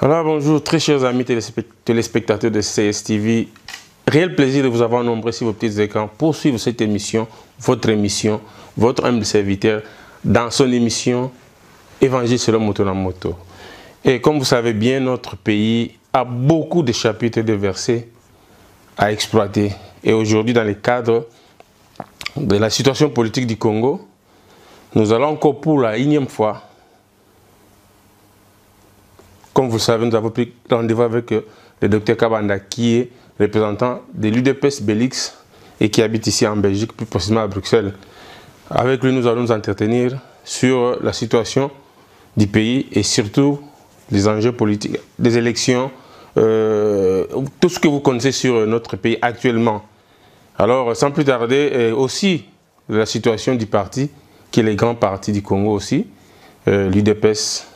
Alors bonjour, très chers amis téléspectateurs de CSTV. Réel plaisir de vous avoir nombreux sur vos petits écrans pour suivre cette émission, votre humble serviteur, dans son émission Évangile selon Moto na Moto. Et comme vous savez bien, notre pays a beaucoup de chapitres de versets à exploiter. Et aujourd'hui, dans le cadre de la situation politique du Congo, nous allons encore pour la énième fois, comme vous le savez, nous avons pris rendez-vous avec le docteur Kabanda, qui est représentant de l'UDPS Bélix et qui habite ici en Belgique, plus précisément à Bruxelles. Avec lui, nous allons nous entretenir sur la situation du pays et surtout les enjeux politiques, des élections, tout ce que vous connaissez sur notre pays actuellement. Alors, sans plus tarder, aussi la situation du parti, qui est le grand parti du Congo aussi, l'UDPS.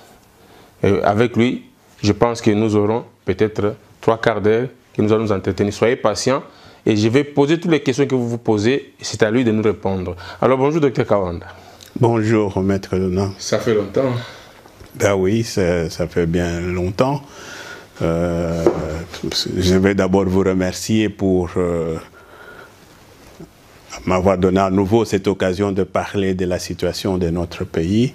Avec lui, je pense que nous aurons peut-être 3 quarts d'heure que nous allons nous entretenir. Soyez patients et je vais poser toutes les questions que vous vous posez. C'est à lui de nous répondre. Alors bonjour Dr Kabanda. Bonjour Maître Lona. Ça fait longtemps. Ben oui, ça fait bien longtemps. Je vais d'abord vous remercier pour m'avoir donné à nouveau cette occasion de parler de la situation de notre pays.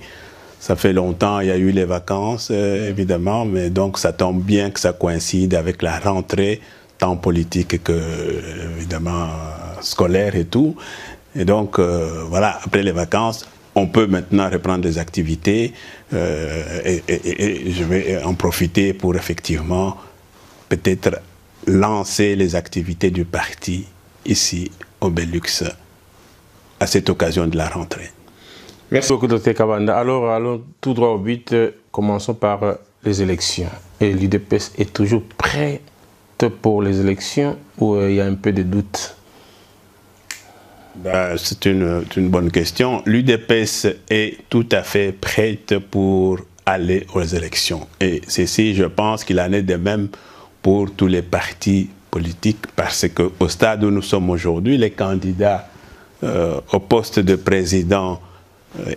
Ça fait longtemps, il y a eu les vacances, évidemment, mais donc ça tombe bien que ça coïncide avec la rentrée, tant politique que, évidemment, scolaire et tout. Et donc, voilà, après les vacances, on peut maintenant reprendre des activités et je vais en profiter pour effectivement peut-être lancer les activités du parti ici au Belux à cette occasion de la rentrée. Merci beaucoup, Dr Kabanda. Alors, allons tout droit au but. Commençons par les élections. Et l'UDPS est toujours prête pour les élections ou il y a un peu de doute? C'est une bonne question. L'UDPS est tout à fait prête pour aller aux élections. Et ceci, je pense qu'il en est de même pour tous les partis politiques, parce qu'au stade où nous sommes aujourd'hui, les candidats au poste de président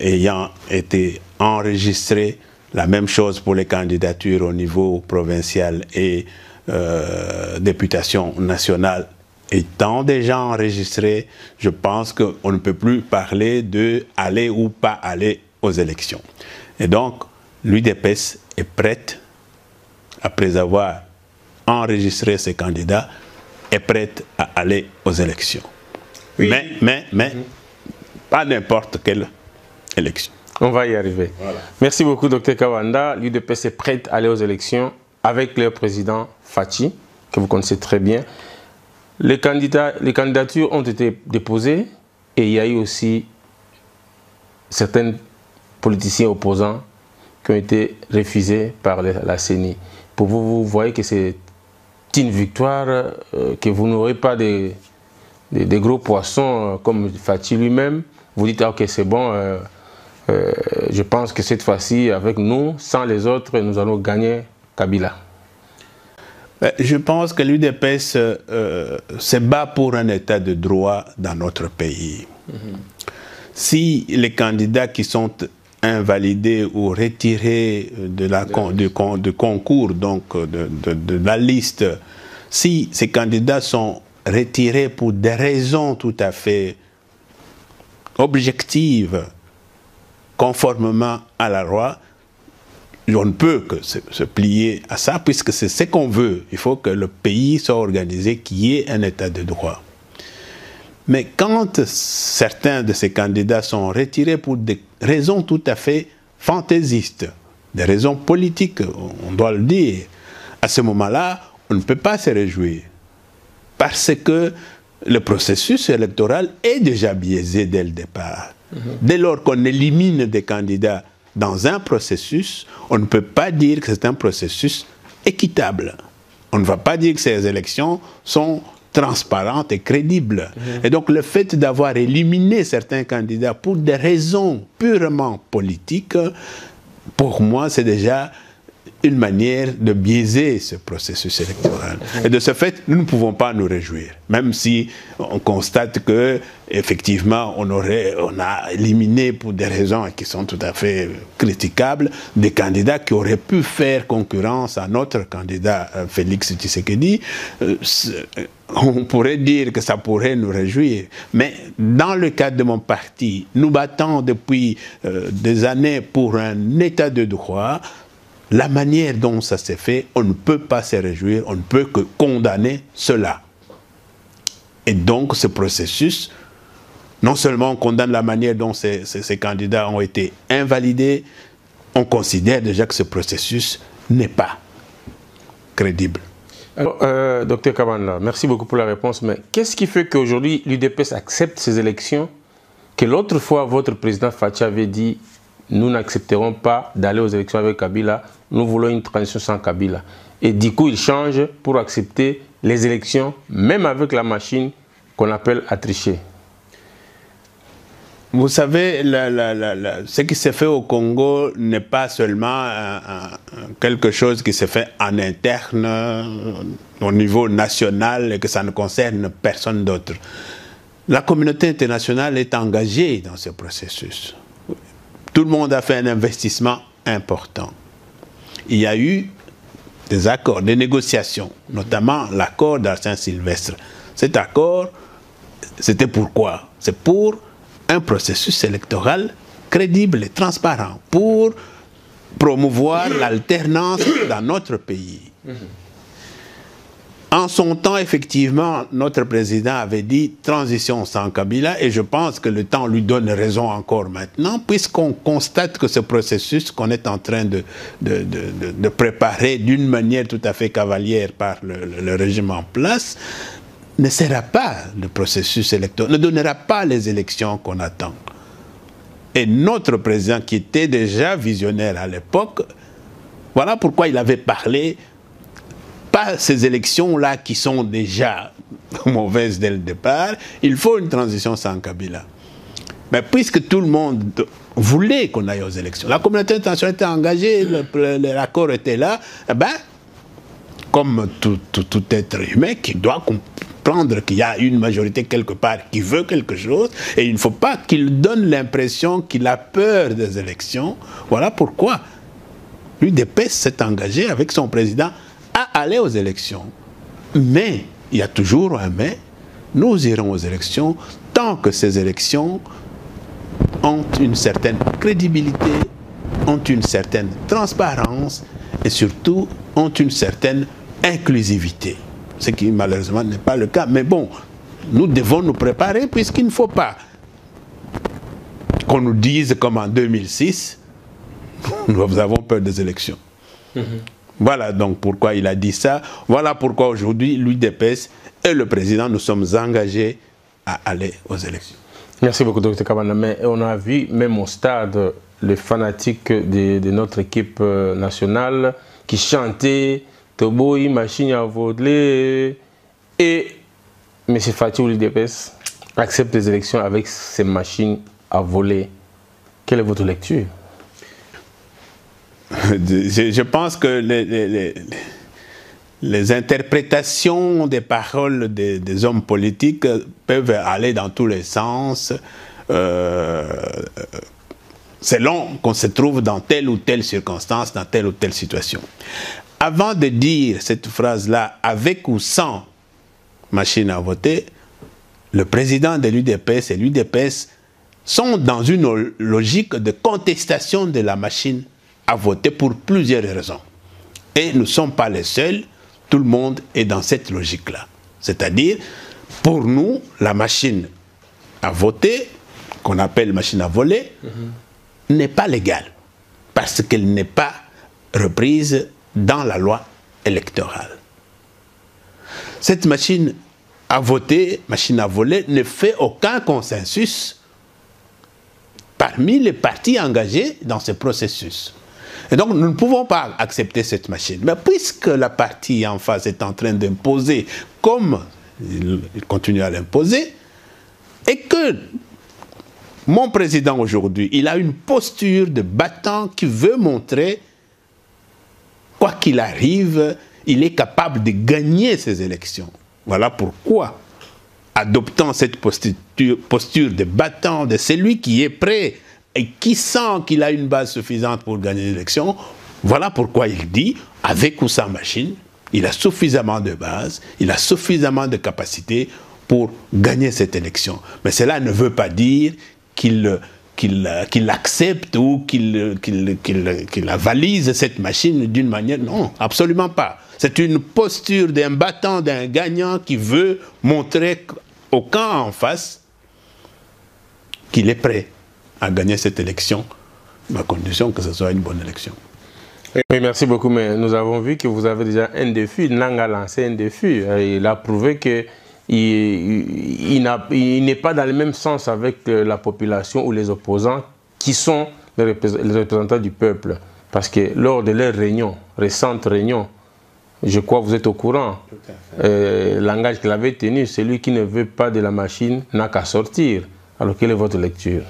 ayant été enregistrés, la même chose pour les candidatures au niveau provincial et députation nationale étant déjà enregistrées, je pense qu'on ne peut plus parler de aller ou pas aller aux élections. Et donc, l'UDPS est prête, après avoir enregistré ses candidats, est prête à aller aux élections. Oui. Mais pas n'importe quelle élection. On va y arriver. Voilà. Merci beaucoup, Dr Kabanda. L'UDPS est prête à aller aux élections avec le président Fachi, que vous connaissez très bien. Les candidatures ont été déposées et il y a eu aussi certains politiciens opposants qui ont été refusés par la CENI. Pour vous, vous voyez que c'est une victoire, que vous n'aurez pas des gros poissons comme Fachi lui-même. Vous dites, ah, ok, c'est bon. Je pense que cette fois-ci, avec nous, sans les autres, nous allons gagner Kabila. Je pense que l'UDPS se bat pour un état de droit dans notre pays. Si les candidats qui sont invalidés ou retirés du concours, donc de la liste, si ces candidats sont retirés pour des raisons tout à fait objectives, conformément à la loi, on ne peut que se plier à ça, puisque c'est ce qu'on veut. Il faut que le pays soit organisé, qu'il y ait un état de droit. Mais quand certains de ces candidats sont retirés pour des raisons tout à fait fantaisistes, des raisons politiques, on doit le dire, à ce moment-là, on ne peut pas se réjouir. Parce que le processus électoral est déjà biaisé dès le départ. Dès lors qu'on élimine des candidats dans un processus, on ne peut pas dire que c'est un processus équitable. On ne va pas dire que ces élections sont transparentes et crédibles. Et donc le fait d'avoir éliminé certains candidats pour des raisons purement politiques, pour moi c'est déjà une manière de biaiser ce processus électoral. Et de ce fait, nous ne pouvons pas nous réjouir, même si on constate que effectivement on a éliminé pour des raisons qui sont tout à fait critiquables des candidats qui auraient pu faire concurrence à notre candidat Félix Tshisekedi. On pourrait dire que ça pourrait nous réjouir, mais dans le cadre de mon parti, nous battons depuis des années pour un état de droit. La manière dont ça s'est fait, on ne peut pas se réjouir, on ne peut que condamner cela. Et donc ce processus, non seulement on condamne la manière dont ces candidats ont été invalidés, on considère déjà que ce processus n'est pas crédible. Alors, Dr Kabanda, merci beaucoup pour la réponse, mais qu'est-ce qui fait qu'aujourd'hui l'UDPS accepte ces élections que l'autre fois votre président Fathi avait dit nous n'accepterons pas d'aller aux élections avec Kabila, nous voulons une transition sans Kabila. Et du coup, il change pour accepter les élections, même avec la machine qu'on appelle à tricher. Vous savez, ce qui s'est fait au Congo n'est pas seulement quelque chose qui s'est fait en interne, au niveau national, et que ça ne concerne personne d'autre. La communauté internationale est engagée dans ce processus. Tout le monde a fait un investissement important. Il y a eu des accords, des négociations, notamment l'accord d'Arsain-Sylvestre. Cet accord, c'était pourquoi? C'est pour un processus électoral crédible et transparent, pour promouvoir l'alternance dans notre pays. En son temps, effectivement, notre président avait dit transition sans Kabila, et je pense que le temps lui donne raison encore maintenant, puisqu'on constate que ce processus qu'on est en train de préparer d'une manière tout à fait cavalière par le régime en place, ne sera pas le processus électoral, ne donnera pas les élections qu'on attend. Et notre président, qui était déjà visionnaire à l'époque, voilà pourquoi il avait parlé pas ces élections-là qui sont déjà mauvaises dès le départ, il faut une transition sans Kabila. Mais puisque tout le monde voulait qu'on aille aux élections, la communauté internationale était engagée, l'accord était là, eh ben, comme tout être humain qui doit comprendre qu'il y a une majorité quelque part qui veut quelque chose, et il ne faut pas qu'il donne l'impression qu'il a peur des élections. Voilà pourquoi l'UDPS s'est engagé avec son président à aller aux élections. Mais, il y a toujours un mais, nous irons aux élections tant que ces élections ont une certaine crédibilité, ont une certaine transparence et surtout ont une certaine inclusivité. Ce qui malheureusement n'est pas le cas. Mais bon, nous devons nous préparer puisqu'il ne faut pas qu'on nous dise comme en 2006, nous avons peur des élections. Voilà donc pourquoi il a dit ça. Voilà pourquoi aujourd'hui, l'UDPS et le président, nous sommes engagés à aller aux élections. Merci beaucoup, Dr Kabanda. Mais on a vu, même au stade, les fanatiques de notre équipe nationale qui chantaient Toboï, machine à voler. Et M. Fathi ou l'UDPS accepte les élections avec ces machines à voler. Quelle est votre lecture? Je pense que les interprétations des paroles des hommes politiques peuvent aller dans tous les sens selon qu'on se trouve dans telle ou telle circonstance, dans telle ou telle situation. Avant de dire cette phrase-là, avec ou sans machine à voter, le président de l'UDPS et l'UDPS sont dans une logique de contestation de la machine à voter pour plusieurs raisons. Et nous ne sommes pas les seuls, tout le monde est dans cette logique-là. C'est-à-dire, pour nous, la machine à voter, qu'on appelle machine à voler, n'est pas légale, parce qu'elle n'est pas reprise dans la loi électorale. Cette machine à voter, machine à voler, ne fait aucun consensus parmi les partis engagés dans ce processus. Et donc, nous ne pouvons pas accepter cette machine. Mais puisque la partie en face est en train d'imposer, comme il continue à l'imposer, et que mon président aujourd'hui, il a une posture de battant qui veut montrer quoi qu'il arrive, il est capable de gagner ces élections. Voilà pourquoi, adoptant cette posture de battant, de celui qui est prêt et qui sent qu'il a une base suffisante pour gagner l'élection, voilà pourquoi il dit, avec ou sans machine, il a suffisamment de base, il a suffisamment de capacité pour gagner cette élection. Mais cela ne veut pas dire qu'il accepte ou qu'il avalise cette machine d'une manière... Non, absolument pas. C'est une posture d'un battant, d'un gagnant qui veut montrer au camp en face qu'il est prêt à gagner cette élection, à condition que ce soit une bonne élection. Oui, merci beaucoup, mais nous avons vu que vous avez déjà un défi. Nang a lancé un défi. Il a prouvé qu'il n'est pas dans le même sens avec la population ou les opposants qui sont les représentants du peuple. Parce que lors de leur réunion, récente réunion, je crois que vous êtes au courant, le langage qu'il avait tenu, celui qui ne veut pas de la machine n'a qu'à sortir. Alors, quelle est votre lecture?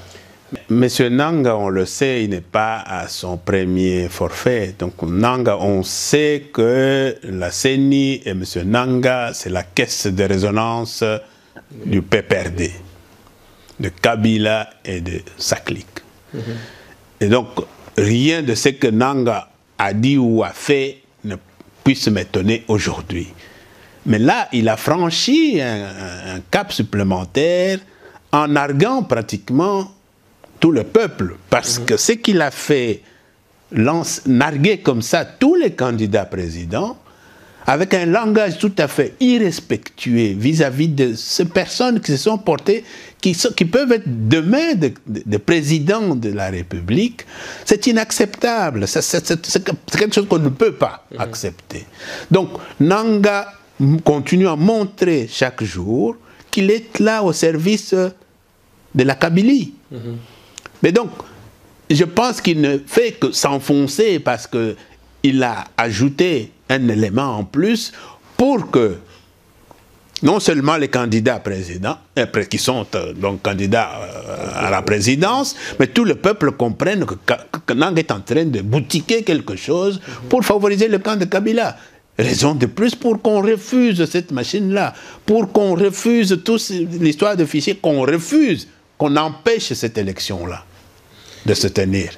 Monsieur Nanga, on le sait, il n'est pas à son premier forfait. Donc Nanga, on sait que la CENI et Monsieur Nanga, c'est la caisse de résonance du PPRD, de Kabila et de sa clique. Et donc, rien de ce que Nanga a dit ou a fait ne puisse m'étonner aujourd'hui. Mais là, il a franchi un cap supplémentaire en narguant pratiquement tout le peuple, parce que ce qu'il a fait, narguer comme ça tous les candidats présidents, avec un langage tout à fait irrespectueux vis-à-vis de ces personnes qui se sont portées, qui peuvent être demain des présidents de la République, c'est inacceptable. C'est quelque chose qu'on ne peut pas accepter. Donc, Nanga continue à montrer chaque jour qu'il est là au service de la Kabylie. Mais donc, je pense qu'il ne fait que s'enfoncer parce qu'il a ajouté un élément en plus pour que non seulement les candidats présidents, qui sont donc candidats à la présidence, mais tout le peuple comprenne que Nang est en train de boutiquer quelque chose pour favoriser le camp de Kabila. Raison de plus pour qu'on refuse cette machine-là, pour qu'on refuse toute l'histoire de fichiers, qu'on refuse, qu'on empêche cette élection-là de se tenir.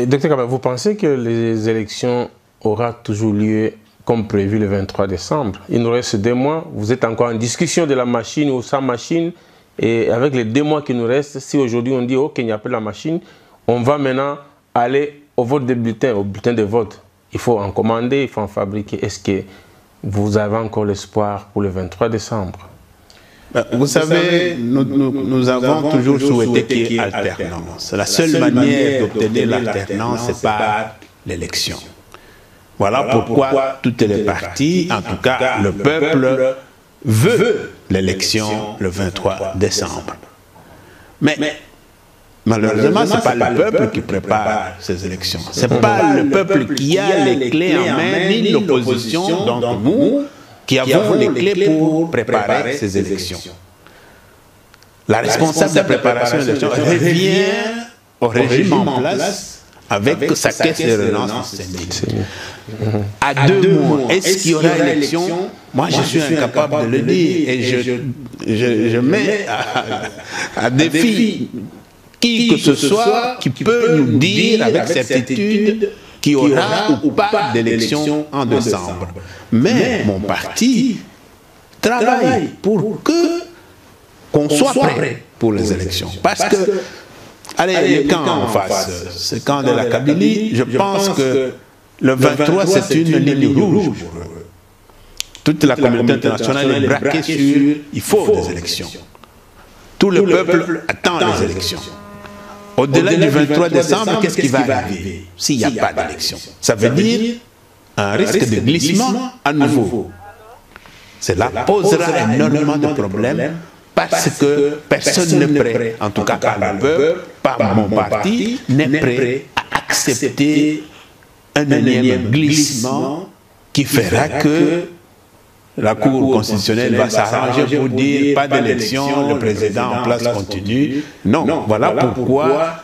Docteur Kaba, vous pensez que les élections auront toujours lieu comme prévu le 23 décembre? Il nous reste 2 mois. Vous êtes encore en discussion de la machine ou sans machine. Et avec les 2 mois qui nous restent, si aujourd'hui on dit oh, qu'il n'y a pas la machine, on va maintenant aller au vote des bulletins, au bulletin de vote. Il faut en commander, il faut en fabriquer. Est-ce que vous avez encore l'espoir pour le 23 décembre? Vous savez, nous avons toujours souhaité qu'il y ait alternance. La seule manière d'obtenir l'alternance, c'est par l'élection. Voilà pourquoi toutes les partis, en tout cas le peuple, veut l'élection le 23 décembre. Mais malheureusement, ce n'est pas le peuple qui prépare ces élections. Ce n'est pas le peuple qui a les clés en main, ni l'opposition, donc nous, qui avons les clés pour préparer ces élections. La responsable de la préparation des élections revient au régime en place avec sa caisse de relance syndicale. À 2 mois, est-ce qu'il y aura élection? Moi, je suis incapable de le dire et je mets à défi qui que ce soit qui peut nous dire avec certitude qu'il y aura ou pas d'élection en décembre. Mais mon parti travaille pour qu'on soit prêt pour les élections. Parce que, allez, le camp en face, ce camp de la Kabylie, je pense que le 23, c'est une ligne rouge pour eux. Toute la communauté internationale est braquée sur il faut des élections. Tout le peuple attend les élections. Au-delà du 23 décembre, qu'est-ce qui va arriver s'il n'y a pas d'élection? Ça veut dire un risque de glissement à nouveau. Cela posera énormément de problèmes parce que personne n'est prêt, en tout cas par le peuple, par mon parti, n'est prêt à accepter un énième glissement qui fera que la Cour constitutionnelle va s'arranger pour dire pas d'élection, le président en place continue. Non, voilà pourquoi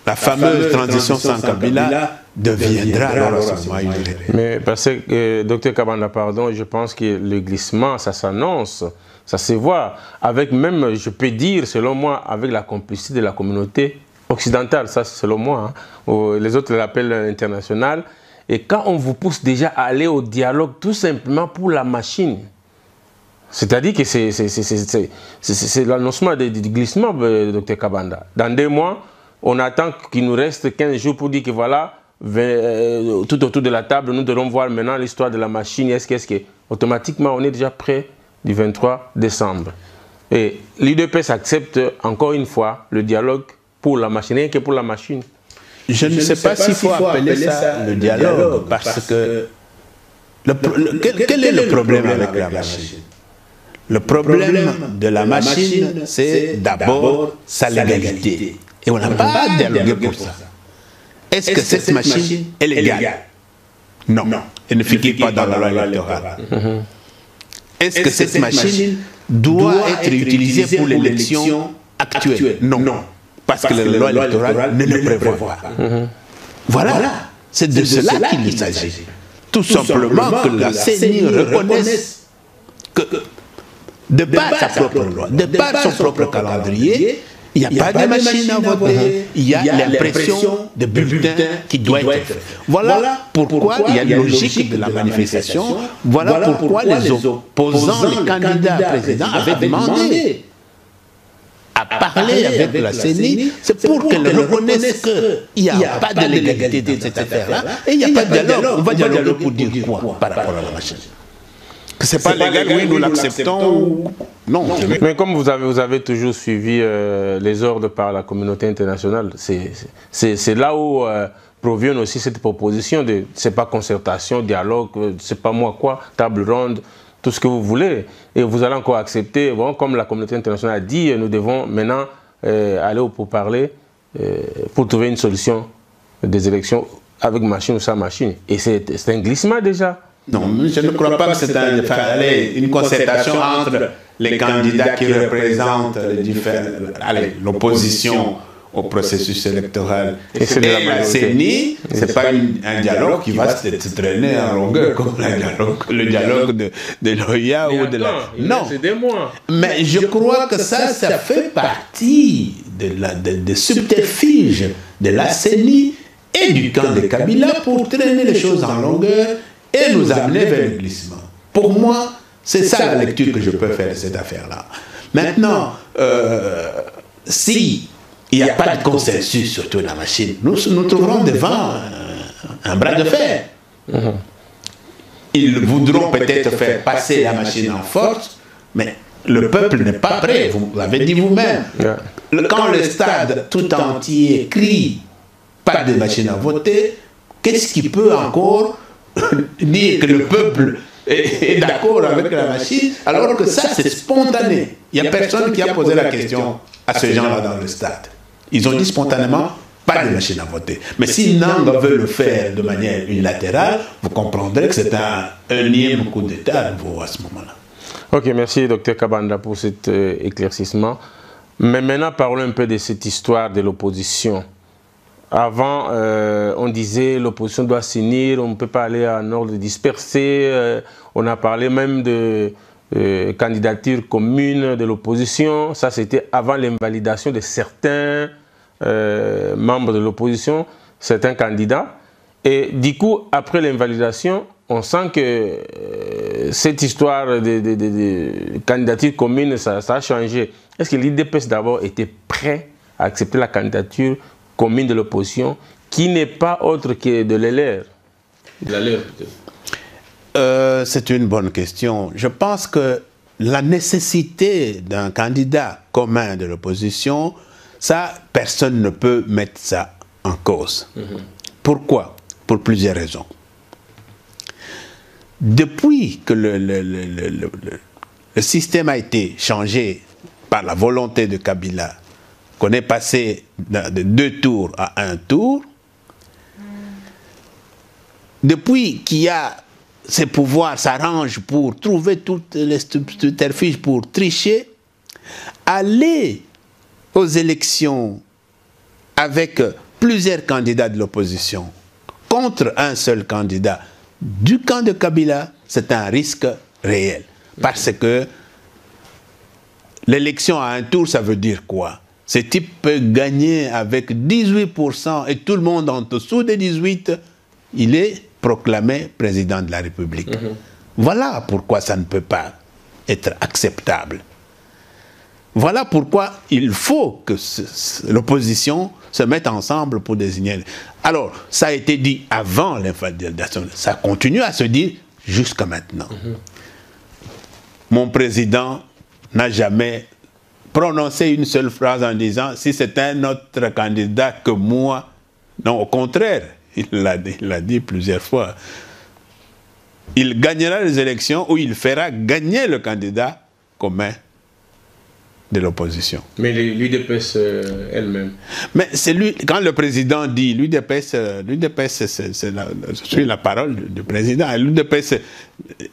la fameuse transition sans Kabila deviendra alors à ce moment une réalité. Mais parce que, Dr Kabanda, pardon, je pense que le glissement, ça s'annonce, ça se voit, avec même, je peux dire, selon moi, avec la complicité de la communauté occidentale, ça selon moi, hein. Les autres l'appellent international. Et quand on vous pousse déjà à aller au dialogue tout simplement pour la machine, c'est-à-dire que c'est l'annoncement du glissement, Dr Kabanda. Dans 2 mois, on attend qu'il nous reste 15 jours pour dire que voilà, tout autour de la table, nous devons voir maintenant l'histoire de la machine. Est-ce que automatiquement, on est déjà prêt du 23 décembre. Et l'UDPS accepte encore une fois le dialogue pour la machine, rien que pour la machine. Je ne sais pas s'il faut appeler ça le dialogue, parce que quel est le problème avec la machine? Le problème de la machine, c'est d'abord sa légalité. Et on n'a pas dialogué pour ça. Est-ce que cette machine est légale? Non. Elle ne figure pas dans la loi électorale. Est-ce que cette machine doit être utilisée pour l'élection actuelle? Non. Parce que la loi électorale ne le prévoit pas. Voilà. C'est de cela qu'il s'agit. Tout simplement que la CENI reconnaisse que, de par sa propre loi, de par son propre calendrier, il n'y a pas de machine à voter, il y a l'impression de bulletin qui doit être fait. Voilà pourquoi il y a une logique de la manifestation, voilà pourquoi les opposants, les candidats présidents avaient demandé à parler avec la CENI, c'est pour qu'elle reconnaisse qu'il n'y a pas de légalité dans cette affaire-là, et il n'y a pas de dialogue. On va dialoguer pour dire quoi par rapport à la machine? Que ce n'est pas légal, oui, nous l'acceptons. Non. Mais comme vous avez toujours suivi les ordres par la communauté internationale, c'est là où provient aussi cette proposition de, c'est pas concertation, dialogue, c'est pas moi quoi, table ronde, tout ce que vous voulez. Et vous allez encore accepter, bon, comme la communauté internationale a dit, nous devons maintenant aller au pourparler pour trouver une solution des élections avec machine ou sans machine. Et c'est un glissement déjà. Non, je ne crois pas que c'est une concertation entre les candidats qui représentent l'opposition au processus électoral et la CENI. Ce n'est pas un dialogue qui va se traîner en longueur comme le dialogue de l'OIA ou de la... Non, c'est 2 mois. Mais je crois que ça fait partie de subterfuge de la CENI et du camp de Kabila pour traîner les choses en longueur et nous amener vers le glissement. Pour moi, c'est ça la lecture que je peux faire de cette affaire-là. Maintenant, si il n'y a pas de consensus sur toute la machine, nous trouverons devant un bras de fer. Ils voudront peut-être faire passer la machine en force, mais le peuple n'est pas prêt, vous l'avez dit vous-même. Quand le stade tout entier crie « pas de machine à voter », qu'est-ce qui peut encore dire que le peuple est d'accord avec la machine, alors que ça, c'est spontané. Il n'y a personne qui a posé la question à ces gens-là dans le stade. Ils ont dit spontanément, pas de machine à voter. Mais si Nang veut le faire de manière unilatérale, vous comprendrez que c'est un énième coup d'État à ce moment-là. Ok, merci Dr Kabanda pour cet éclaircissement. Mais maintenant, parlons un peu de cette histoire de l'opposition. Avant, on disait l'opposition doit s'unir, on ne peut pas aller en ordre dispersé. On a parlé même de candidature commune de l'opposition. Ça, c'était avant l'invalidation de certains membres de l'opposition, certains candidats. Et du coup, après l'invalidation, on sent que cette histoire de candidature commune, ça a changé. Est-ce que l'UDPS d'abord était prêt à accepter la candidature commune de l'opposition, qui n'est pas autre que de l'LR? C'est une bonne question. Je pense que la nécessité d'un candidat commun de l'opposition, ça, personne ne peut mettre ça en cause. Pourquoi? Pour plusieurs raisons. Depuis que le système a été changé par la volonté de Kabila, qu'on est passé de 2 tours à 1 tour, depuis qu'il y a ces pouvoirs s'arrangent pour trouver toutes les subterfuges pour tricher, aller aux élections avec plusieurs candidats de l'opposition contre un seul candidat du camp de Kabila, c'est un risque réel. Parce que l'élection à un tour, ça veut dire quoi? Ce type peut gagner avec 18% et tout le monde en dessous des 18%, il est proclamé président de la République. Voilà pourquoi ça ne peut pas être acceptable. Voilà pourquoi il faut que l'opposition se mette ensemble pour désigner. Alors, ça a été dit avant l'invalidation, ça continue à se dire jusqu'à maintenant. Mon président n'a jamais prononcé une seule phrase en disant « si c'est un autre candidat que moi ». Non, au contraire, il l'a dit plusieurs fois. Il gagnera les élections ou il fera gagner le candidat commun de l'opposition. Mais l'UDPS elle-même. Mais c'est lui, quand le président dit l'UDPS, c'est la parole du président. L'UDPS,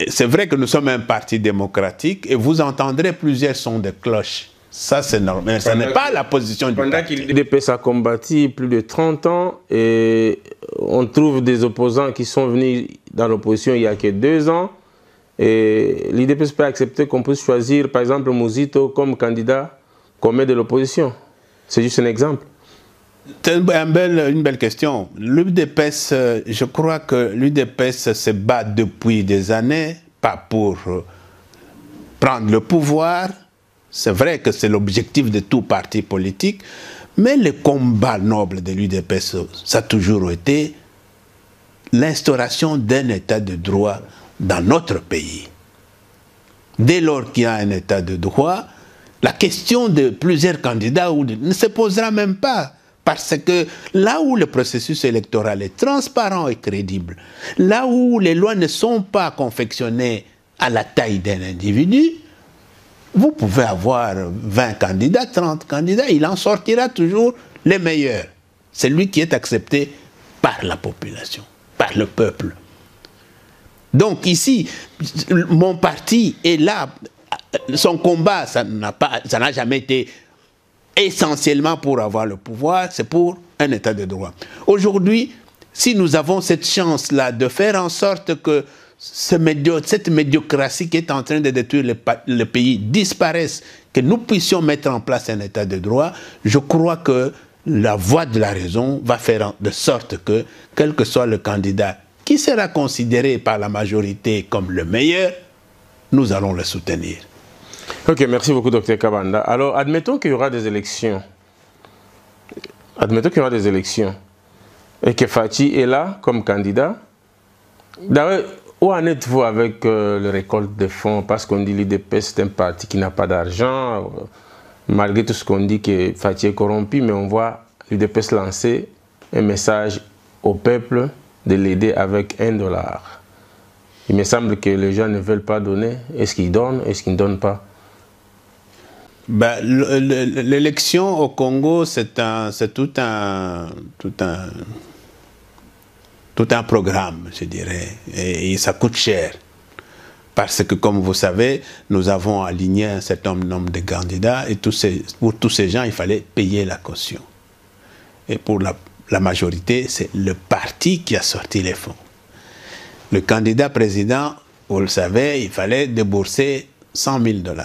c'est vrai que nous sommes un parti démocratique et vous entendrez plusieurs sons de cloche. Ça, c'est normal. Ce n'est pas la position du parti. L'UDPS a combattu plus de 30 ans et on trouve des opposants qui sont venus dans l'opposition il y a que 2 ans. Et l'UDPS peut accepter qu'on puisse choisir, par exemple, Mouzito comme candidat commun de l'opposition. C'est juste un exemple. C'est une belle question. L'UDPS, je crois que l'UDPS se bat depuis des années, pas pour prendre le pouvoir. C'est vrai que c'est l'objectif de tout parti politique, mais le combat noble de l'UDPS, ça a toujours été l'instauration d'un état de droit dans notre pays. Dès lors qu'il y a un état de droit, la question de plusieurs candidats ne se posera même pas. Parce que là où le processus électoral est transparent et crédible, là où les lois ne sont pas confectionnées à la taille d'un individu, vous pouvez avoir 20 candidats, 30 candidats, il en sortira toujours les meilleurs. C'est lui qui est accepté par la population, par le peuple. Donc ici, mon parti est là, son combat, ça n'a jamais été essentiellement pour avoir le pouvoir, c'est pour un état de droit. Aujourd'hui, si nous avons cette chance-là de faire en sorte que cette médiocratie qui est en train de détruire le pays disparaisse, que nous puissions mettre en place un état de droit, je crois que la voie de la raison va faire de sorte que, quel que soit le candidat qui sera considéré par la majorité comme le meilleur, nous allons le soutenir. Ok, merci beaucoup, Dr Kabanda. Alors, admettons qu'il y aura des élections. Admettons qu'il y aura des élections. Et que Fathi est là comme candidat. D'ailleurs, où en êtes-vous avec le récolte de fonds? Parce qu'on dit que l'UDPS c'est un parti qui n'a pas d'argent. Malgré tout ce qu'on dit que Fathi est corrompu, mais on voit l'UDPS lancer un message au peuple de l'aider avec $1. Il me semble que les gens ne veulent pas donner. Est-ce qu'ils donnent? Est-ce qu'ils ne donnent pas? Ben, l'élection au Congo, c'est tout un programme, je dirais. Et ça coûte cher. Parce que, comme vous savez, nous avons aligné un certain nombre de candidats et pour tous ces gens, il fallait payer la caution. Et pour la majorité, c'est le parti qui a sorti les fonds. Le candidat président, vous le savez, il fallait débourser $100 000.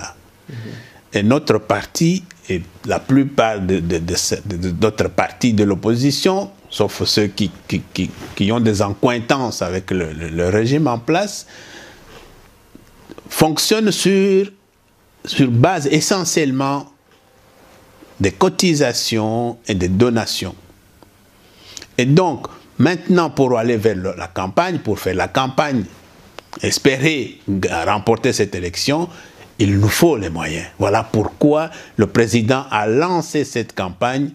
Et notre parti, et la plupart d'autres partis de l'opposition, sauf ceux qui ont des accointances avec le régime en place, fonctionnent sur base essentiellement des cotisations et des donations. Et donc, maintenant, pour aller vers la campagne, pour faire la campagne, espérer remporter cette élection, il nous faut les moyens. Voilà pourquoi le président a lancé cette campagne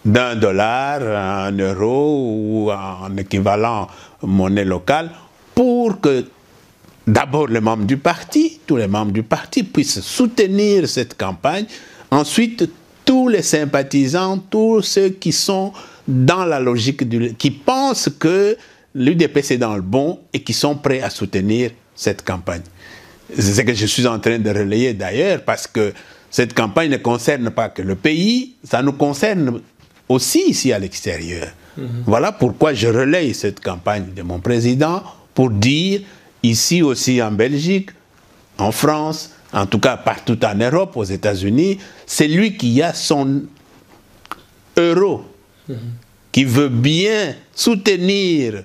d'1 $, 1 euro ou en équivalent monnaie locale pour que d'abord les membres du parti, tous les membres du parti puissent soutenir cette campagne. Ensuite, tous les sympathisants, tous ceux qui sont dans la logique, qui pensent que l'UDPS est dans le bon et qui sont prêts à soutenir cette campagne. C'est ce que je suis en train de relayer d'ailleurs, parce que cette campagne ne concerne pas que le pays, ça nous concerne aussi ici à l'extérieur. Voilà pourquoi je relaye cette campagne de mon président pour dire, ici aussi en Belgique, en France, en tout cas partout en Europe, aux États-Unis, c'est lui qui a son euro, qui veut bien soutenir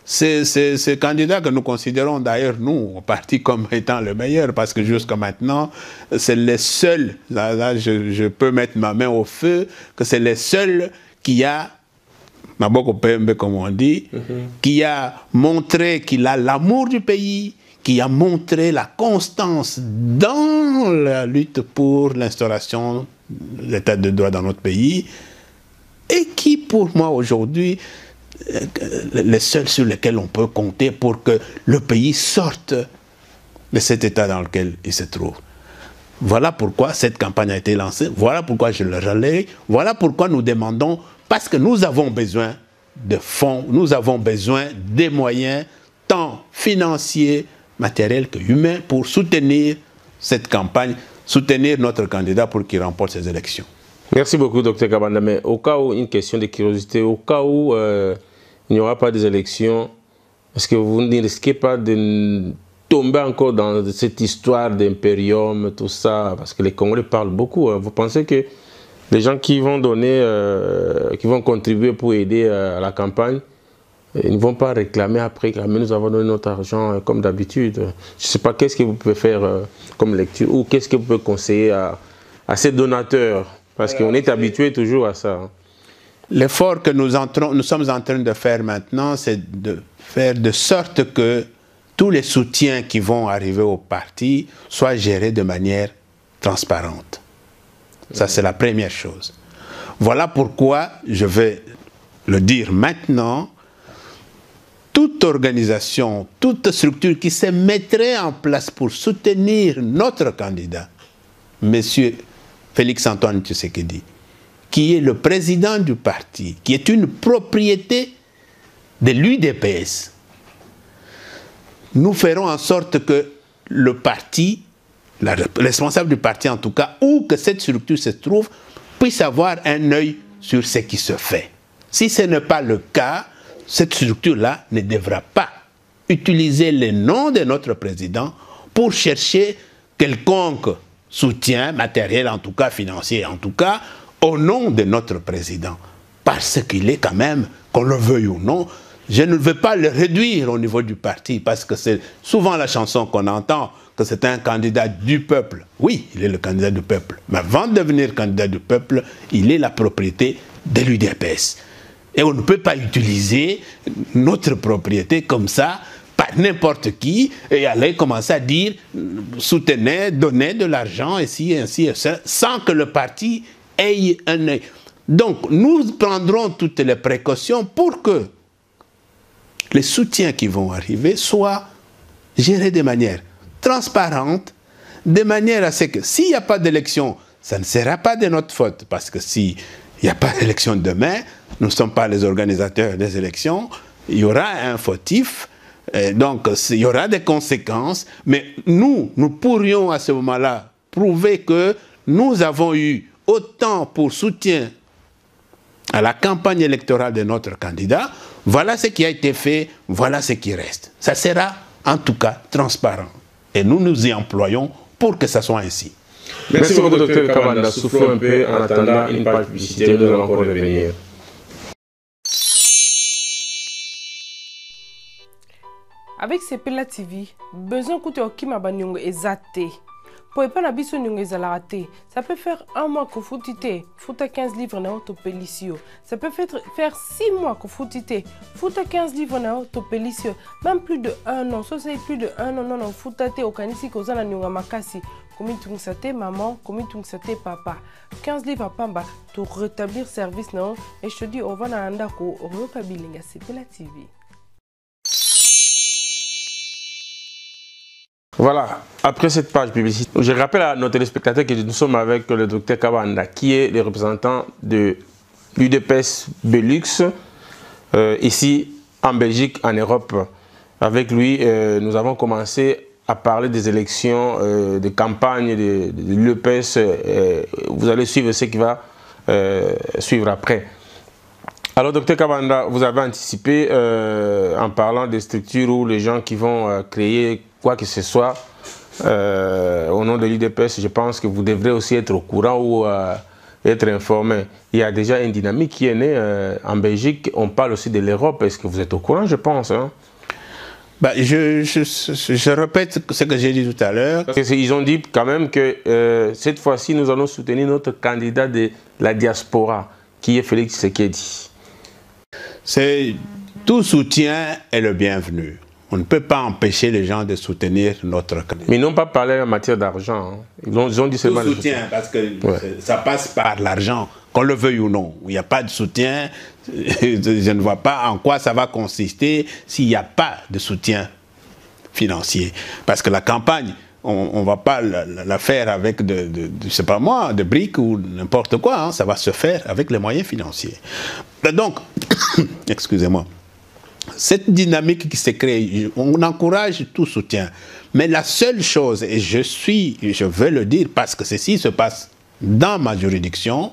ces candidats que nous considérons d'ailleurs, nous, au parti, comme étant le meilleur, parce que jusqu'à maintenant, c'est les seuls, là je peux mettre ma main au feu, que c'est les seuls qui a, Maboko Pembe comme on dit, qui a montré qu'il a l'amour du pays, qui a montré la constance dans la lutte pour l'instauration de l'état de droit dans notre pays, et qui, pour moi, aujourd'hui, les seuls sur lesquels on peut compter pour que le pays sorte de cet état dans lequel il se trouve. Voilà pourquoi cette campagne a été lancée, voilà pourquoi je le relaye, voilà pourquoi nous demandons, parce que nous avons besoin de fonds, nous avons besoin des moyens, tant financiers, matériels que humains, pour soutenir cette campagne, soutenir notre candidat pour qu'il remporte ces élections. Merci beaucoup, Dr Kabanda. Mais au cas où, une question de curiosité, au cas où il n'y aura pas des élections, est-ce que vous ne risquez pas de tomber encore dans cette histoire d'impérium, tout ça? Parce que les Congolais parlent beaucoup. Hein. Vous pensez que les gens qui vont donner, qui vont contribuer pour aider à la campagne, ils ne vont pas réclamer après, mais nous avons donné notre argent comme d'habitude. Je ne sais pas, qu'est-ce que vous pouvez faire comme lecture, ou qu'est-ce que vous pouvez conseiller à ces donateurs? Parce qu'on est habitué toujours à ça. L'effort que nous sommes en train de faire maintenant, c'est de faire de sorte que tous les soutiens qui vont arriver au parti soient gérés de manière transparente. Ça, c'est la première chose. Voilà pourquoi, je vais le dire maintenant, toute organisation, toute structure qui se mettrait en place pour soutenir notre candidat, Monsieur Félix-Antoine Tshisekedi, qui est le président du parti, qui est une propriété de l'UDPS, nous ferons en sorte que le parti, le responsable du parti en tout cas, où que cette structure se trouve, puisse avoir un œil sur ce qui se fait. Si ce n'est pas le cas, cette structure-là ne devra pas utiliser le nom de notre président pour chercher quelconque soutien matériel, en tout cas financier, en tout cas au nom de notre président. Parce qu'il est quand même, qu'on le veuille ou non, je ne veux pas le réduire au niveau du parti, parce que c'est souvent la chanson qu'on entend, que c'est un candidat du peuple. Oui, il est le candidat du peuple. Mais avant de devenir candidat du peuple, il est la propriété de l'UDPS. Et on ne peut pas utiliser notre propriété comme ça, par n'importe qui, et aller commencer à dire, soutenez, donnez de l'argent, ici, ainsi, et ça, sans que le parti ait un œil. Donc, nous prendrons toutes les précautions pour que les soutiens qui vont arriver soient gérés de manière transparente, de manière à ce que s'il n'y a pas d'élection, ça ne sera pas de notre faute, parce que s'il n'y a pas d'élection demain, nous ne sommes pas les organisateurs des élections, il y aura un fautif, donc il y aura des conséquences, mais nous pourrions à ce moment-là prouver que nous avons eu autant pour soutien à la campagne électorale de notre candidat, voilà ce qui a été fait, voilà ce qui reste. Ça sera en tout cas transparent. Et nous nous y employons pour que ça soit ainsi. Merci beaucoup, Dr Kabanda. Soufflons un peu en attendant une page publicitaire, nous allons encore revenir. Avec Sepela TV, besoin que tu aies ma banyongo ezate. Pour pas na biso nyongo ezalate. Ça peut faire un mois que foutite, fouta 15 livres na autopélicio. Ça peut faire 6 mois que foutite, fouta 15 livres na autopélicio. Même plus de 1 an, ça c'est plus de 1 an, non, foutate au kanisi kozana nyonga makasi. Comme tu sais maman, comme tu sais papa. 15 livres à pamba, pour rétablir service non. Et je te dis, on va na andako, on va pas bilinga, Sepela TV. Voilà, après cette page publicitaire, je rappelle à nos téléspectateurs que nous sommes avec le Dr Kabanda, qui est le représentant de l'UDPS Belux, ici en Belgique, en Europe. Avec lui, nous avons commencé à parler des élections, des campagnes de l'UDPS. Vous allez suivre ce qui va suivre après. Alors, Dr Kabanda, vous avez anticipé en parlant des structures où les gens qui vont créer quoi que ce soit au nom de l'UDPS, je pense que vous devrez aussi être au courant ou être informé. Il y a déjà une dynamique qui est née en Belgique. On parle aussi de l'Europe. Est-ce que vous êtes au courant, je pense, hein? Bah, je répète ce que j'ai dit tout à l'heure. Ils ont dit quand même que cette fois-ci, nous allons soutenir notre candidat de la diaspora, qui est Félix Tshisekedi. Tout soutien est le bienvenu. On ne peut pas empêcher les gens de soutenir notre candidat. Mais ils n'ont pas parlé en matière d'argent. Hein. Ils ont dit seulement tout soutien, parce que ça passe par l'argent, qu'on le veuille ou non. Il n'y a pas de soutien. Je ne vois pas en quoi ça va consister s'il n'y a pas de soutien financier. Parce que la campagne, on ne va pas la faire avec je sais pas moi, de briques ou n'importe quoi. Hein. Ça va se faire avec les moyens financiers. Donc, excusez-moi. Cette dynamique qui s'est créée, on encourage tout soutien. Mais la seule chose, et je veux le dire parce que ceci se passe dans ma juridiction,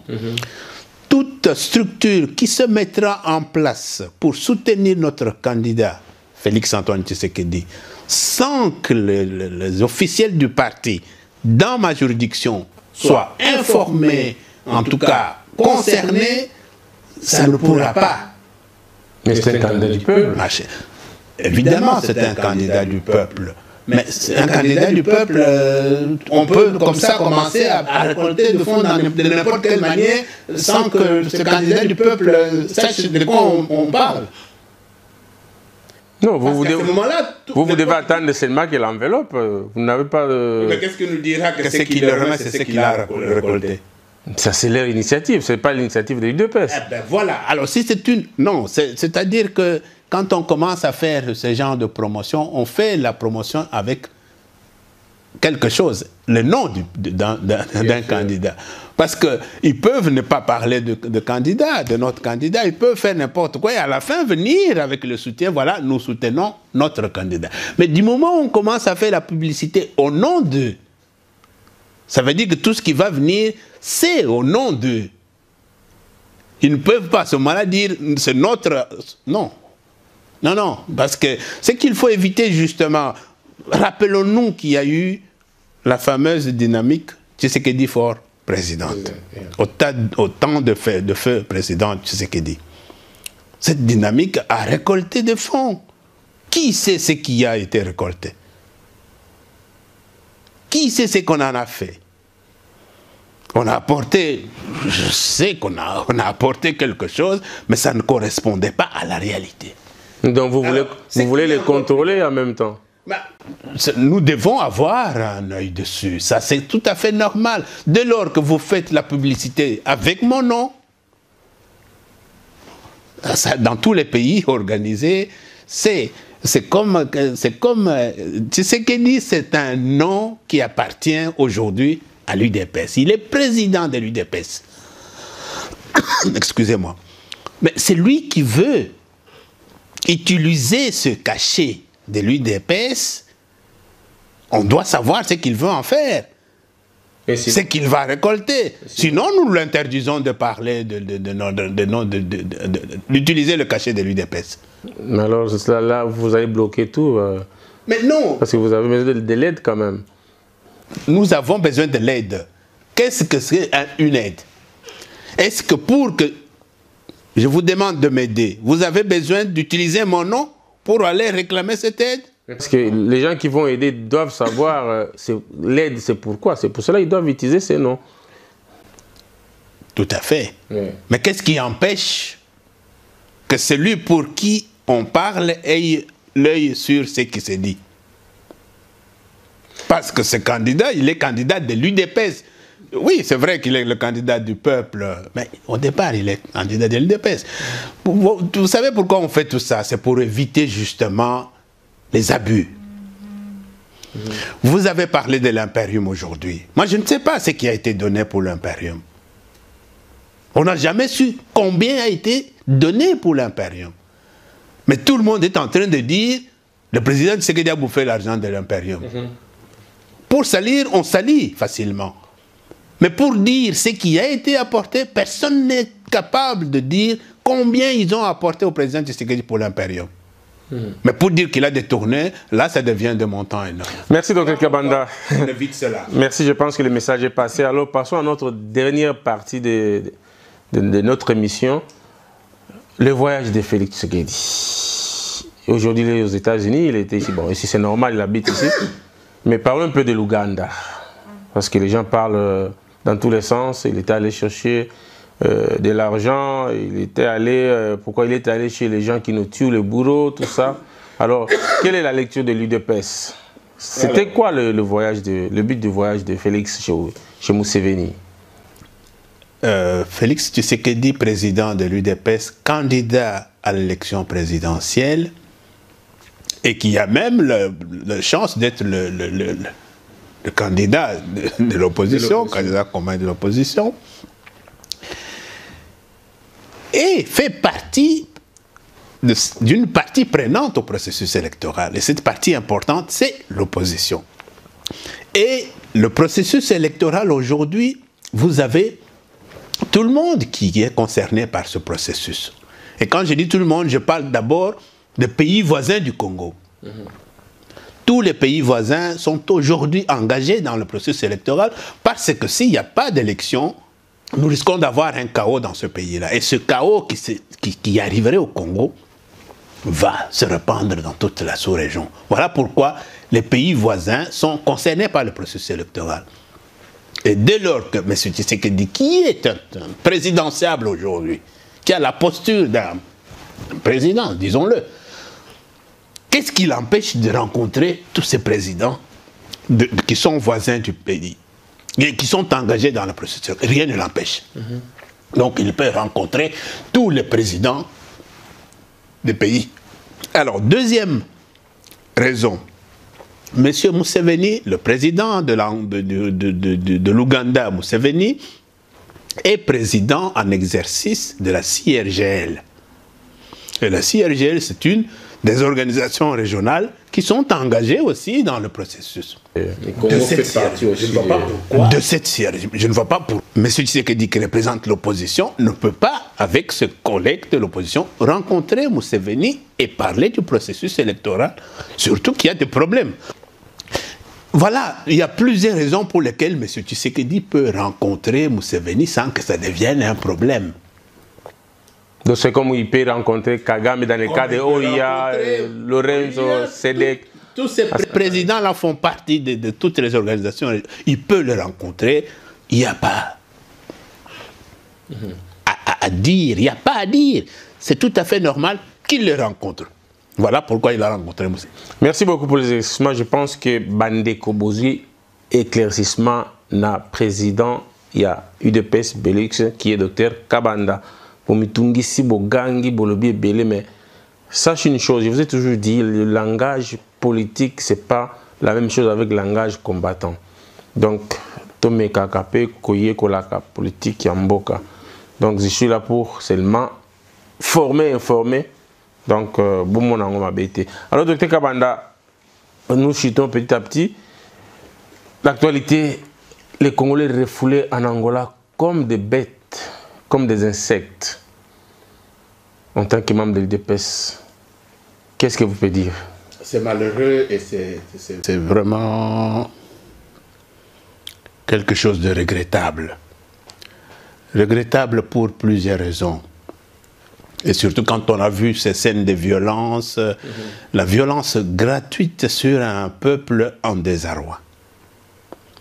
toute structure qui se mettra en place pour soutenir notre candidat, Félix-Antoine Tshisekedi, sans que les officiels du parti, dans ma juridiction, soient informés, en tout cas concernés, ça ne pourra pas. Mais c'est un candidat du peuple. Évidemment, c'est un candidat du peuple. Mais un candidat du peuple, on peut comme ça commencer à récolter de fonds de n'importe quelle manière sans que ce candidat du peuple sache de quoi on parle. Non, vous devez attendre seulement que l'enveloppe. Vous n'avez pas de... Mais qu'est-ce qu'il nous dira que ce qu'il le remet, c'est ce qu'il a récolté? Ça, c'est leur initiative, ce n'est pas l'initiative de l'UDPS. Eh ben voilà. Alors, si c'est une... Non, c'est-à-dire que quand on commence à faire ce genre de promotion, on fait la promotion avec quelque chose, le nom d'un candidat. Parce qu'ils peuvent ne pas parler de candidat, de notre candidat, ils peuvent faire n'importe quoi et à la fin venir avec le soutien, voilà, nous soutenons notre candidat. Mais du moment où on commence à faire la publicité au nom d'eux, ça veut dire que tout ce qui va venir, c'est au nom d'eux. Ils ne peuvent pas à ce moment-là dire c'est notre... Non. Non, non. Parce que ce qu'il faut éviter justement, rappelons-nous qu'il y a eu la fameuse dynamique Tshisekedi for présidente. Au temps de feu président Tshisekedi. Cette dynamique a récolté des fonds. Qui sait ce qui a été récolté? Qui sait ce qu'on en a fait? On a apporté, je sais qu'on a apporté quelque chose, mais ça ne correspondait pas à la réalité. Donc vous voulez les contrôler en même temps? Nous devons avoir un œil dessus. Ça, c'est tout à fait normal. Dès lors que vous faites la publicité avec mon nom, ça, dans tous les pays organisés, c'est comme Tshisekedi, c'est un nom qui appartient aujourd'hui à l'UDPS. Il est président de l'UDPS. Excusez-moi. Mais c'est lui qui veut utiliser ce cachet de l'UDPS. On doit savoir ce qu'il veut en faire. Ce qu'il va récolter. Sinon, nous l'interdisons de parler, d'utiliser le cachet de l'UDPS. Mais alors, là, vous allez bloquer tout. Mais non. Parce que vous avez besoin de l'aide quand même. Nous avons besoin de l'aide. Qu'est-ce que c'est une aide? Est-ce que pour que je vous demande de m'aider, vous avez besoin d'utiliser mon nom pour aller réclamer cette aide? Parce que les gens qui vont aider doivent savoir l'aide, c'est pourquoi. C'est pour cela qu'ils doivent utiliser ces noms. Tout à fait. Oui. Mais qu'est-ce qui empêche que celui pour qui on parle ait l'œil sur ce qui se dit? Parce que ce candidat, il est candidat de l'UDPS. Oui, c'est vrai qu'il est le candidat du peuple, mais au départ, il est candidat de l'UDPS. Vous savez pourquoi on fait tout ça? C'est pour éviter justement les abus. Vous avez parlé de l'impérium aujourd'hui. Moi, je ne sais pas ce qui a été donné pour l'impérium. On n'a jamais su combien a été donné pour l'impérium. Mais tout le monde est en train de dire Le président Tshisekedi a bouffé l'argent de l'impérium. Pour salir, on salit facilement. Mais pour dire ce qui a été apporté, personne n'est capable de dire combien ils ont apporté au président Tshisekedi pour l'impérium. Mais pour dire qu'il a détourné, là, ça devient de montant énorme. Merci, Dr Kabanda. On évite cela. Merci, je pense que le message est passé. Alors, passons à notre dernière partie de notre émission, le voyage de Félix Tshisekedi. Aujourd'hui, il est aux États-Unis, il était ici. Bon, ici, c'est normal, il habite ici. Mais parlons un peu de l'Ouganda. Parce que les gens parlent dans tous les sens. Il était allé chercher de l'argent, il était allé, pourquoi il est allé chez les gens qui nous tuent, les bourreaux, tout ça. Alors, quelle est la lecture de l'UDPS? C'était quoi le but du voyage de Félix chez Museveni? Félix Tshisekedi, président de l'UDPS, candidat à l'élection présidentielle, et qui a même la chance d'être le candidat de l'opposition, candidat commun de l'opposition, et fait partie d'une partie prenante au processus électoral. Et cette partie importante, c'est l'opposition. Et le processus électoral aujourd'hui, vous avez tout le monde qui est concerné par ce processus. Et quand je dis tout le monde, je parle d'abord des pays voisins du Congo. Tous les pays voisins sont aujourd'hui engagés dans le processus électoral parce que s'il n'y a pas d'élection, nous risquons d'avoir un chaos dans ce pays-là. Et ce chaos qui arriverait au Congo va se répandre dans toute la sous-région. Voilà pourquoi les pays voisins sont concernés par le processus électoral. Et dès lors que M. Tshisekedi, qui est un présidentiable aujourd'hui, qui a la posture d'un président, disons-le, qu'est-ce qui l'empêche de rencontrer tous ces présidents qui sont voisins du pays et qui sont engagés dans le processus? Rien ne l'empêche. Donc il peut rencontrer tous les présidents des pays. Alors, deuxième raison, M. Museveni, le président de l'Ouganda, Museveni, est président en exercice de la CIRGL. Et la CIRGL, c'est une des organisations régionales qui sont engagées aussi dans le processus. De cette CIRGL. Je ne vois pas pourquoi. De cette CIRGL. Je ne vois pas pourquoi. M. Tshisekedi, qui représente l'opposition, ne peut pas, avec ce collègue de l'opposition, rencontrer Museveni et parler du processus électoral, surtout qu'il y a des problèmes. Voilà, il y a plusieurs raisons pour lesquelles M. Tshisekedi peut rencontrer Museveni sans que ça devienne un problème. Donc c'est comme il peut rencontrer Kagame dans le cas de OIA, Lorenzo, Sedek. Tous ces présidents-là font partie de toutes les organisations. Il peut le rencontrer. Il n'y a pas à dire. Il n'y a pas à dire. C'est tout à fait normal qu'il le rencontre. Voilà pourquoi il a rencontré Moussa. Merci beaucoup pour les éclaircissements. Je pense que Bande Kobozi, éclaircissement, na président, il y a UDPS Belix qui est docteur Kabanda. Pour Mitungisi, Bogangi, Bolobi, Belé, mais sache une chose, je vous ai toujours dit, le langage politique, ce n'est pas la même chose avec le langage combattant. Donc, Tomé Kakape, Koye Kolaka, politique, Yamboka. Donc, je suis là pour seulement former, informer. Donc, bon, mon ango m'a bêté. Alors, docteur Kabanda, nous chutons petit à petit. L'actualité, les Congolais refoulés en Angola comme des bêtes, comme des insectes. En tant que membre de l'UDPS, qu'est-ce que vous pouvez dire? C'est malheureux et c'est vraiment quelque chose de regrettable. Regrettable pour plusieurs raisons. Et surtout quand on a vu ces scènes de violence, la violence gratuite sur un peuple en désarroi.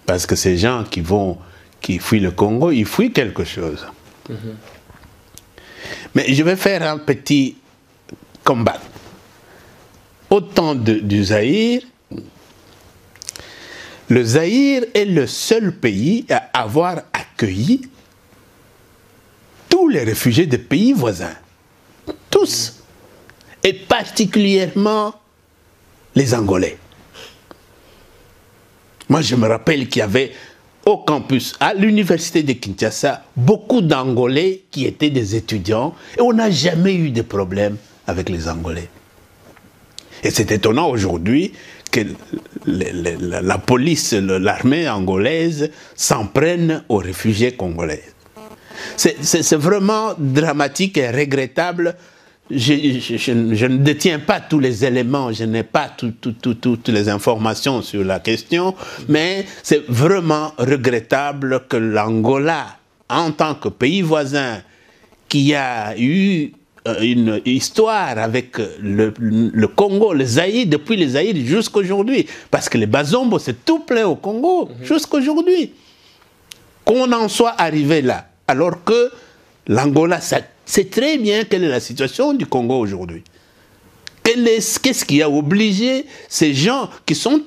Parce que ces gens qui fuient le Congo, ils fuient quelque chose. Mais je vais faire un petit combat. Au temps du Zaïre, le Zaïre est le seul pays à avoir accueilli tous les réfugiés des pays voisins. Tous. Et particulièrement les Angolais. Moi, je me rappelle qu'il y avait au campus, à l'université de Kinshasa, beaucoup d'Angolais qui étaient des étudiants et on n'a jamais eu de problème avec les Angolais. Et c'est étonnant aujourd'hui que la police, l'armée angolaise s'en prenne aux réfugiés congolais. C'est vraiment dramatique et regrettable. Je ne détiens pas tous les éléments, je n'ai pas toutes les informations sur la question, mais c'est vraiment regrettable que l'Angola, en tant que pays voisin, qui a eu une histoire avec le Congo, le Zaïre, depuis les Zaïre jusqu'à aujourd'hui, parce que les Bazombo, c'est tout plein au Congo, jusqu'à aujourd'hui, qu'on en soit arrivé là, alors que l'Angola sait très bien quelle est la situation du Congo aujourd'hui. Qu'est-ce qui a obligé ces gens qui sont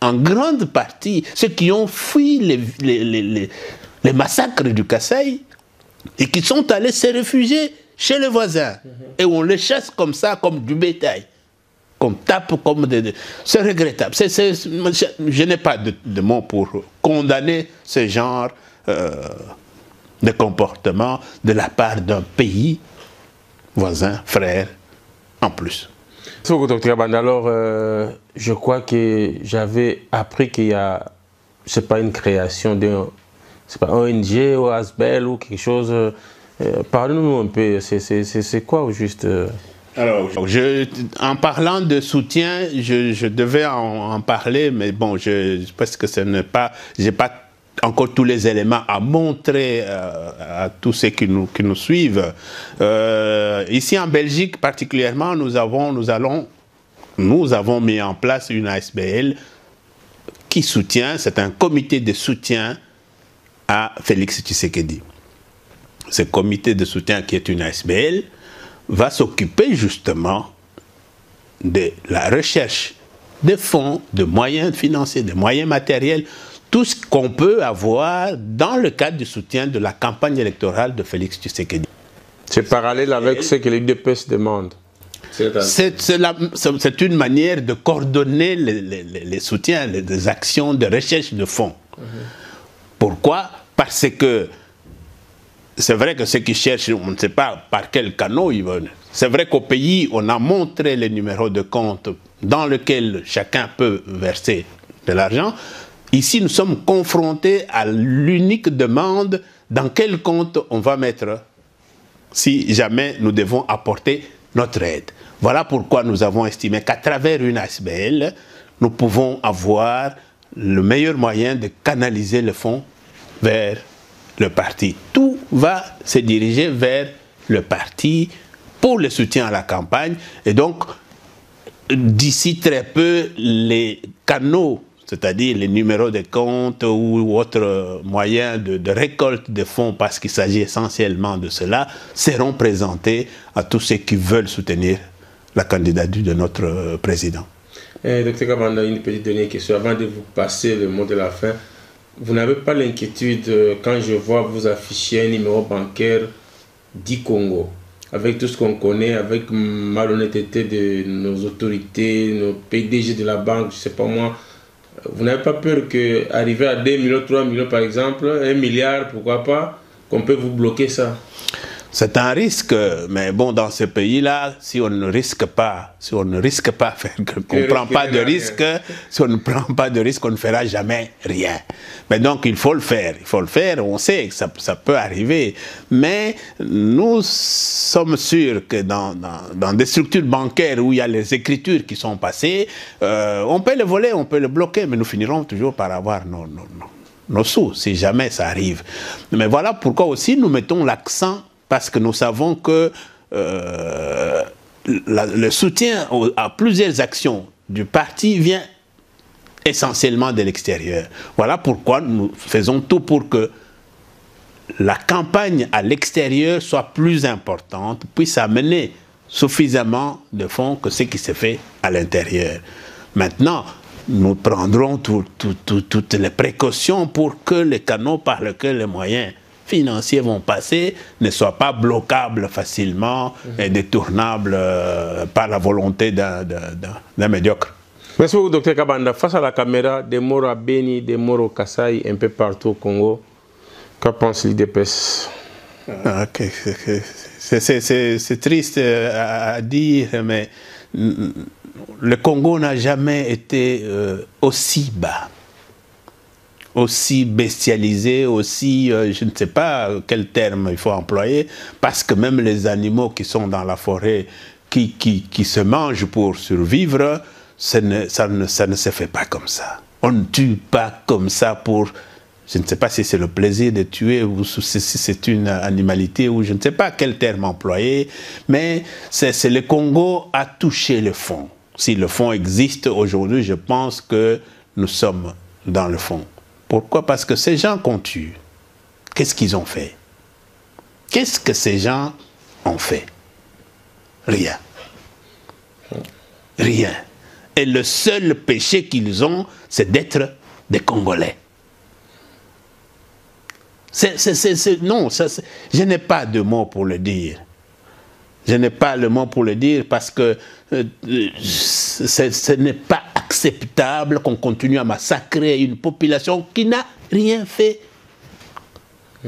en grande partie, ceux qui ont fui les massacres du Kasaï et qui sont allés se réfugier chez les voisins. Et on les chasse comme ça, comme du bétail. Qu'on tape comme des... C'est regrettable. Je n'ai pas de mots pour condamner ce genre de comportement de la part d'un pays voisin, frère, en plus. Dr Kabanda, alors, je crois que j'avais appris qu'il y a, c'est pas une création d'un, c'est pas ONG ou ASBEL ou quelque chose. Parlez-nous un peu, c'est quoi au juste Alors, en parlant de soutien, je devais en parler, mais bon, parce que ce n'est pas, j'ai pas encore tous les éléments à montrer à tous ceux qui nous suivent. Ici en Belgique particulièrement, nous avons mis en place une ASBL qui soutient, c'est un comité de soutien à Félix Tshisekedi. Ce comité de soutien qui est une ASBL va s'occuper justement de la recherche de fonds, de moyens financiers, de moyens matériels, tout ce qu'on peut avoir dans le cadre du soutien de la campagne électorale de Félix Tshisekedi. C'est parallèle avec ce que l'UDPS demande. C'est une manière de coordonner les soutiens, les actions de recherche de fonds. Pourquoi? Parce que c'est vrai que ceux qui cherchent, on ne sait pas par quel canal ils veulent. C'est vrai qu'au pays, on a montré les numéros de compte dans lesquels chacun peut verser de l'argent. Ici, nous sommes confrontés à l'unique demande dans quel compte on va mettre si jamais nous devons apporter notre aide. Voilà pourquoi nous avons estimé qu'à travers une ASBL, nous pouvons avoir le meilleur moyen de canaliser le fonds vers le parti. Tout va se diriger vers le parti pour le soutien à la campagne. Et donc, d'ici très peu, les canaux, c'est-à-dire les numéros de compte ou autres moyens de récolte de fonds, parce qu'il s'agit essentiellement de cela, seront présentés à tous ceux qui veulent soutenir la candidature de notre président. Dr Kabanda, une petite dernière question avant de vous passer le mot de la fin. Vous n'avez pas l'inquiétude quand je vois vous afficher un numéro bancaire dit Congo, avec tout ce qu'on connaît, avec malhonnêteté de nos autorités, nos PDG de la banque, je ne sais pas moi. Vous n'avez pas peur qu'arriver à 2 millions, 3 millions par exemple, 1 milliard, pourquoi pas, qu'on peut vous bloquer ça? C'est un risque, mais bon, dans ce pays-là, si on ne risque pas, qu'on ne prend pas de risque, si on ne prend pas de risque, on ne fera jamais rien. Mais donc, il faut le faire, on sait que ça peut arriver. Mais nous sommes sûrs que dans des structures bancaires où il y a les écritures qui sont passées, on peut le voler, on peut le bloquer, mais nous finirons toujours par avoir nos sous, si jamais ça arrive. Mais voilà pourquoi aussi nous mettons l'accent, parce que nous savons que le soutien à plusieurs actions du parti vient essentiellement de l'extérieur. Voilà pourquoi nous faisons tout pour que la campagne à l'extérieur soit plus importante, puisse amener suffisamment de fonds que ce qui se fait à l'intérieur. Maintenant, nous prendrons toutes les précautions pour que les canaux par lesquels les moyens financiers vont passer ne soient pas bloquables facilement et détournables par la volonté d'un médiocre. Merci beaucoup, Dr Kabanda. Face à la caméra, des morts à Beni, des morts au Kasaï, un peu partout au Congo, que pense l'UDPS? C'est triste à dire, mais le Congo n'a jamais été aussi bas, aussi bestialisé, aussi, je ne sais pas quel terme il faut employer, parce que même les animaux qui sont dans la forêt, qui se mangent pour survivre, ça ne se fait pas comme ça. On ne tue pas comme ça pour... Je ne sais pas si c'est le plaisir de tuer ou si c'est une animalité ou je ne sais pas quel terme employer, mais c'est le Congo a touché le fond. Si le fond existe aujourd'hui, je pense que nous sommes dans le fond. Pourquoi? Parce que ces gens qu'on tue, qu'est-ce qu'ils ont fait? Qu'est-ce que ces gens ont fait? Rien. Rien. Et le seul péché qu'ils ont, c'est d'être des Congolais. Non, je n'ai pas de mots pour le dire. Je n'ai pas le mot pour le dire parce que ce n'est pas acceptable qu'on continue à massacrer une population qui n'a rien fait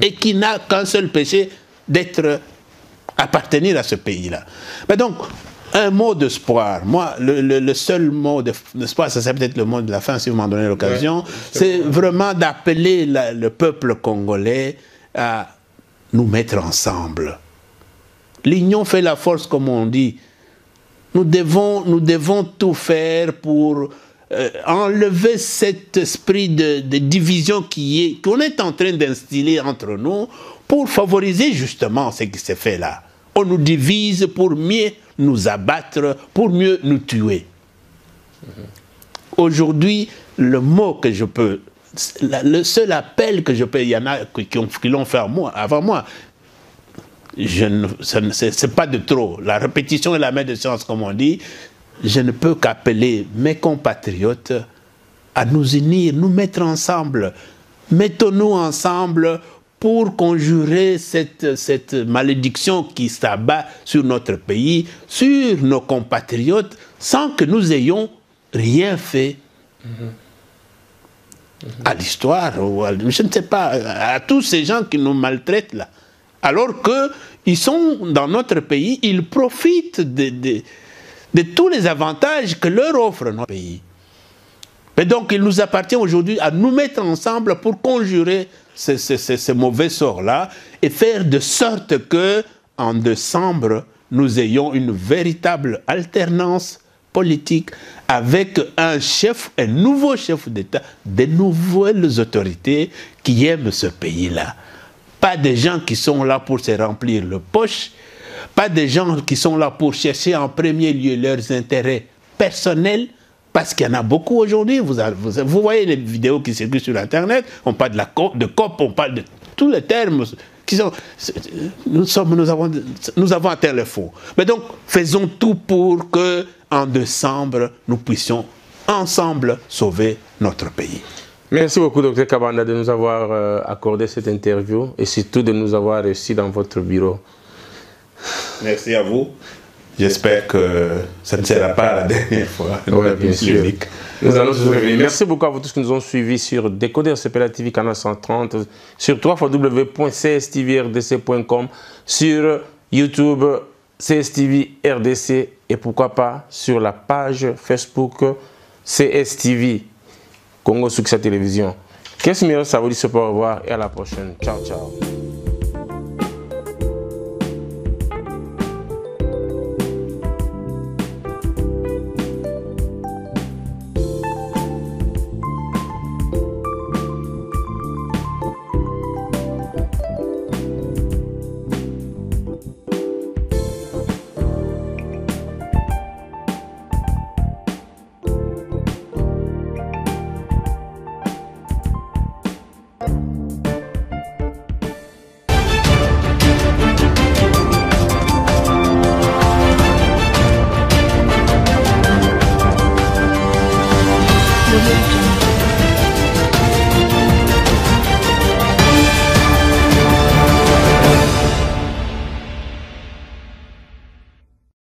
et qui n'a qu'un seul péché appartenir à ce pays-là. Mais donc, un mot d'espoir. Moi, le seul mot d'espoir, ça c'est peut-être le mot de la fin, si vous m'en donnez l'occasion, ouais, c'est vraiment d'appeler le peuple congolais à nous mettre ensemble. L'union fait la force, comme on dit. Nous devons tout faire pour enlever cet esprit de division qu'on est en train d'instiller entre nous pour favoriser justement ce qui s'est fait là. On nous divise pour mieux nous abattre, pour mieux nous tuer. Aujourd'hui, le mot que je peux, le seul appel que je peux, il y en a qui l'ont fait avant moi, c'est pas de trop. La répétition est la mère de science, comme on dit. Je ne peux qu'appeler mes compatriotes à nous unir, nous mettre ensemble. Mettons-nous ensemble pour conjurer cette malédiction qui s'abat sur notre pays, sur nos compatriotes, sans que nous ayons rien fait à l'histoire, je ne sais pas, à tous ces gens qui nous maltraitent là. Alors qu'ils sont dans notre pays, ils profitent de tous les avantages que leur offre notre pays. Et donc, il nous appartient aujourd'hui à nous mettre ensemble pour conjurer ce mauvais sort-là et faire de sorte que, en décembre, nous ayons une véritable alternance politique avec un nouveau chef d'État, de nouvelles autorités qui aiment ce pays-là. Pas des gens qui sont là pour se remplir le poche, pas des gens qui sont là pour chercher en premier lieu leurs intérêts personnels, parce qu'il y en a beaucoup aujourd'hui. Vous voyez les vidéos qui circulent sur Internet, on parle de COP, on parle de tous les termes qui sont... Nous avons atteint le fond. Mais donc, faisons tout pour que, en décembre, nous puissions ensemble sauver notre pays. Merci beaucoup, Dr Kabanda, de nous avoir accordé cette interview et surtout de nous avoir reçus dans votre bureau. Merci à vous. J'espère que ça ne sera pas la dernière fois. Oui, bien sûr. Nous allons se revenir. Merci beaucoup à vous tous qui nous ont suivis sur Décoder CPLA TV canal 130, sur www.cstvrdc.com, sur YouTube CSTV RDC et pourquoi pas sur la page Facebook CSTV Congo Succès Télévision. Qu'est-ce que ça vous dit, au revoir et à la prochaine. Ciao, ciao.